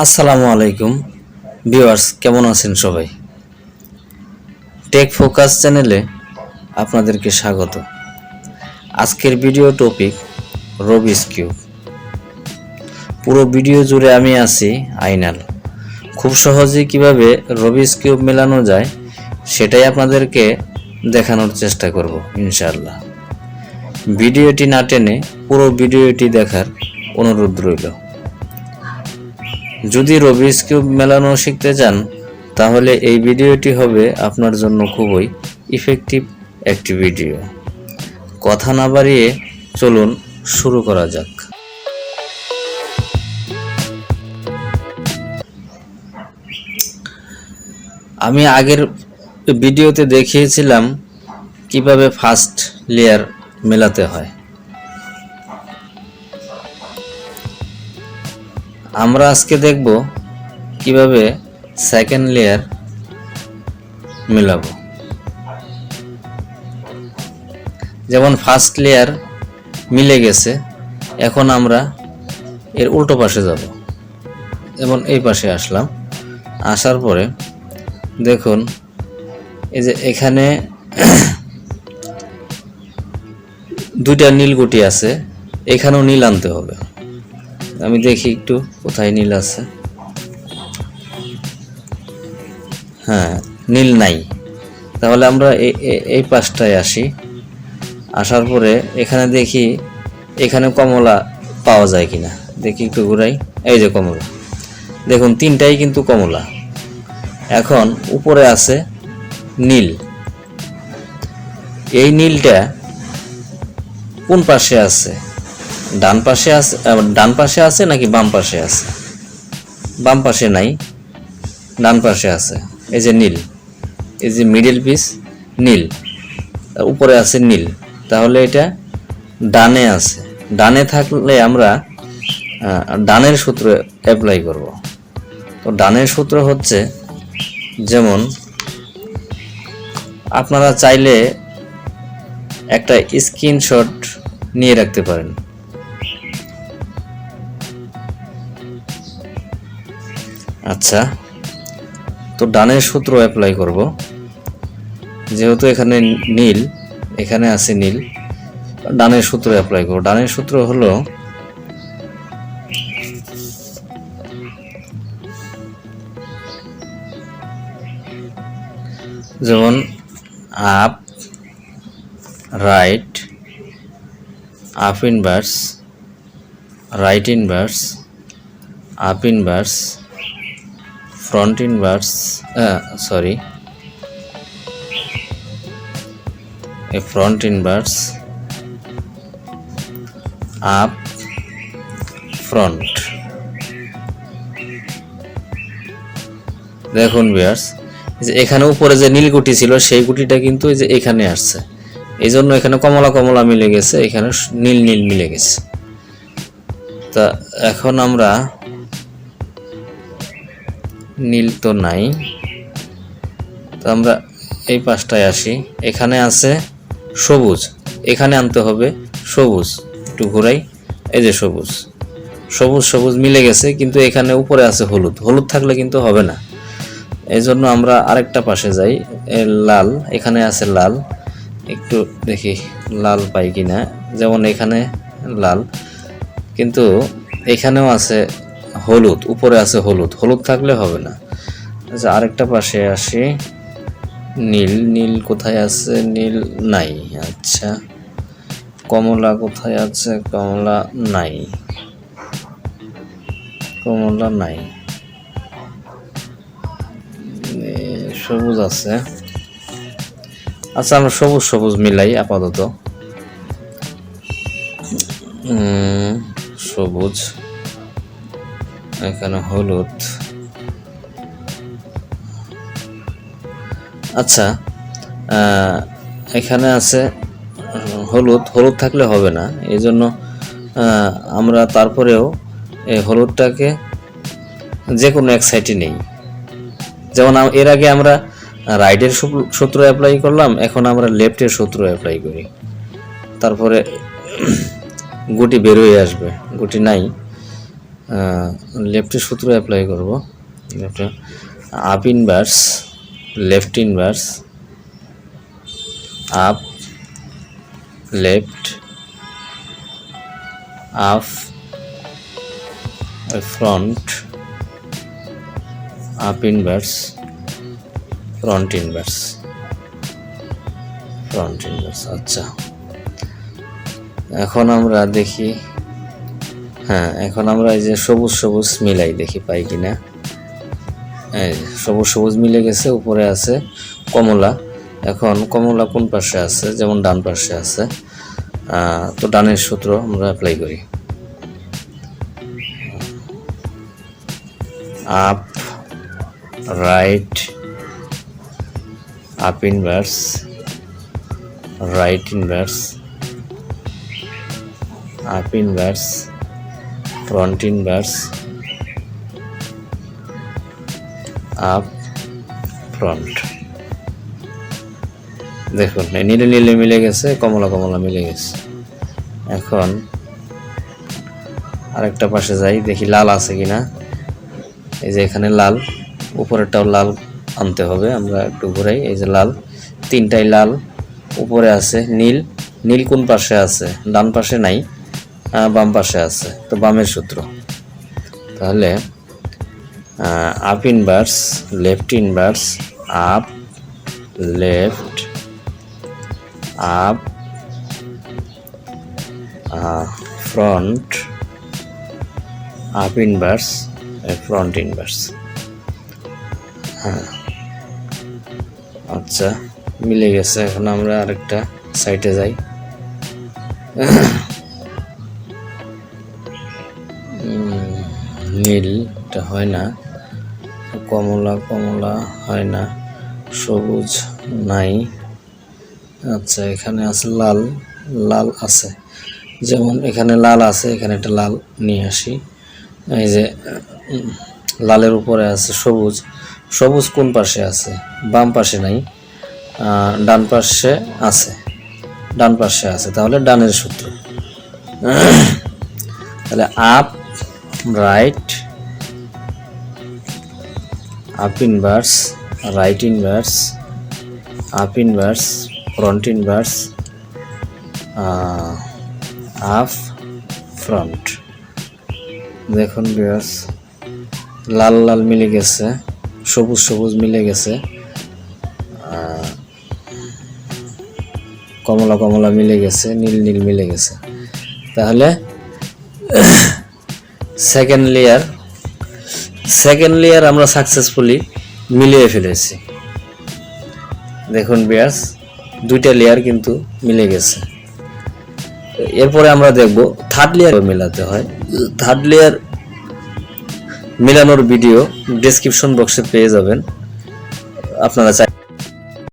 আসসালামু আলাইকুম ভিউয়ার্স, কেমন আছেন সবাই? টেক ফোকাস চ্যানেলে আপনাদেরকে স্বাগত। আজকের ভিডিও টপিক রুবিক্স কিউব। পুরো ভিডিও জুড়ে আমি আছি আইনাল। খুব সহজেই কিভাবে রুবিক্স কিউব মেলানো যায় সেটাই আপনাদেরকে দেখানোর চেষ্টা করব ইনশাআল্লাহ। ভিডিওটি না টেনে পুরো ভিডিওটি দেখার অনুরোধ রইল। যদি রুবিক্স কিউব মেলানো শিখতে চান তাহলে এই ভিডিওটি হবে আপনার জন্য খুবই ইফেক্টিভ একটি ভিডিও। কথা না বাড়িয়ে চলুন শুরু করা যাক। আমি আগের ভিডিওতে দেখিয়েছিলাম কিভাবে ফার্স্ট লেয়ার মেলাতে হয়। আমরা আজকে দেখব কিভাবে সেকেন্ড লেয়ার মেলাবো। যেমন ফার্স্ট লেয়ার মিলে গেছে, এখন আমরা এর উল্টো পাশে যাব। যেমন এই পাশে আসলাম, আসার পরে দেখুন এই যে এখানে দুইটা নীল গুটি আছে, এখানেও নীল আনতে হবে। আমি দেখি একটু কোথায় নীল আছে। হ্যাঁ, নীল নাই। তাহলে আমরা এই পাশটায় আসি। আসার পরে এখানে দেখি এখানে কমলা পাওয়া যায় কিনা, দেখি একটু ঘুরাই। এই যে কমলা, দেখুন তিনটাই কিন্তু কমলা। এখন উপরে আছে নীল। এই নীলটা কোন পাশে আছে? ডান পাশে আছে নাকি বাম পাশে আছে? বাম পাশে নাই, ডান পাশে আছে। এই যে নীল, এই যে মিডল পিস নীল, উপরে আছে নীল। তাহলে এটা ডানে আছে। ডানে থাকলে আমরা ডানের সূত্র অ্যাপ্লাই করব। তো ডানের সূত্র হচ্ছে, যেমন আপনারা চাইলে একটা স্ক্রিনশট নিয়ে রাখতে পারেন। আচ্ছা, তো ডানের সূত্র অ্যাপ্লাই করব। যেহেতু এখানে নীল, এখানে আছে নীল, ডানের সূত্র অ্যাপ্লাই করব। ডানের সূত্র হলো যেমন up, right, up inverse, right inverse, up inverse, front inverse, front inverse, up, front. দেখুন ভিউয়ার্স, যে এখানে উপরে যে নীল গুটি ছিল সেই গুটিটা কিন্তু এই যে এখানে আসছে, এই জন্য এখানে কমলা কমলা মিলে গেছে, এখানে নীল নীল মিলে গেছে। তা এখন আমরা নীল তো নাই, তো আমরা এই পাশটায় আসি। এখানে আছে সবুজ, এখানে আনতে হবে সবুজ। একটু ঘুরাই, এই যে সবুজ, সবুজ সবুজ মিলে গেছে, কিন্তু এখানে উপরে আছে হলুদ। হলুদ থাকলে কিন্তু হবে না, এই জন্য আমরা আরেকটা পাশে যাই। লাল, এখানে আছে লাল। একটু দেখি লাল পাই কিনা। যেমন এখানে লাল, কিন্তু এখানেও আছে হলুদ, উপরে আছে হলুদ। হলুদ থাকলে হবে না। আচ্ছা, আরেকটা পাশে আসি। নীল, নীল কোথায় আছে? নীল নাই। আচ্ছা, কমলা কোথায় আছে? কমলা নাই, কমলা নাই। সবুজ আছে। আচ্ছা, আমরা সবুজ সবুজ মিলাই আপাতত। সবুজ, এখানে হলুদ। আচ্ছা, এখানে আছে হলুদ। হলুদ থাকলে হবে না, এই জন্য আমরা তারপরেও এই হলুদটাকে যে কোনো এক সাইডে নেই। যেমন এর আগে আমরা রাইটের সূত্র অ্যাপ্লাই করলাম, এখন আমরা লেফটের সূত্র অ্যাপ্লাই করি। তারপরে গুটি বের হয়ে আসবে, গুটি নাই। লেফটের সূত্র অ্যাপ্লাই করব। Up inverse, left inverse, up, left, up, front, up inverse, front inverse, front inverse. আচ্ছা, এখন আমরা দেখি, হ্যাঁ এখন আমরা এই যে সবুজ সবুজ মিলাই দেখি পাই কিনা। এই সবুজ সবুজ মিলে গেছে, উপরে আছে কমলা। এখন কমলা কোন পাশে আছে? যেমন ডান পাশে আছে, তো ডানের সূত্র আমরা অ্যাপ্লাই করি। Up, right, up inverse, right inverse, up inverse, front inverse, up, front. দেখুন নীলে নীলে মিলে গেছে, কমলা কমলা মিলে গেছে। এখন আরেকটা পাশে যাই, দেখি লাল আছে কিনা। এই যে এখানে লাল, উপরেরটাও লাল আনতে হবে, আমরা একটু ঘুরাই। এই যে লাল, তিনটাই লাল, উপরে আছে নীল। নীল কোন পাশে আছে? ডান পাশে নাই, বাম পাশে আছে, তো বামের সূত্র। তাহলে up inverse, left inverse, up, left, up, front, up inverse, front inverse. হ্যাঁ আচ্ছা, মিলে গেছে। এখন আমরা আরেকটা সাইটে যাই। নীলটা হয় না, কমলা কমলা হয় না, সবুজ নাই। আচ্ছা, এখানে আছে লাল, লাল আছে, যেমন এখানে লাল আছে, এখানে একটা লাল নিয়ে আসি। এই যে লালের উপরে আছে সবুজ। সবুজ কোন পাশে আছে? বাম পাশে নাই, ডান পাশে আছে, ডান পাশে আছে, তাহলে ডানের সূত্র। তাহলে up, right, up inverse, right inverse, up inverse, front inverse, up, front. দেখুন ভিউয়ার্স, লাল লাল মিলে গেছে, সবুজ সবুজ মিলে গেছে, কমলা কমলা মিলে গেছে, নীল নীল মিলে গেছে। তাহলে সেকেন্ড লেয়ার আমরা সাকসেসফুলি মিলিয়ে ফেলেছি। দেখুন ভিউয়ার্স, দুইটা লেয়ার কিন্তু মিলে গেছে। এরপরে আমরা দেখব থার্ড লেয়ার মেলাতে হয়। থার্ড লেয়ার মেলানোর ভিডিও ডেসক্রিপশন বক্সে পেয়ে যাবেন, আপনারা চাই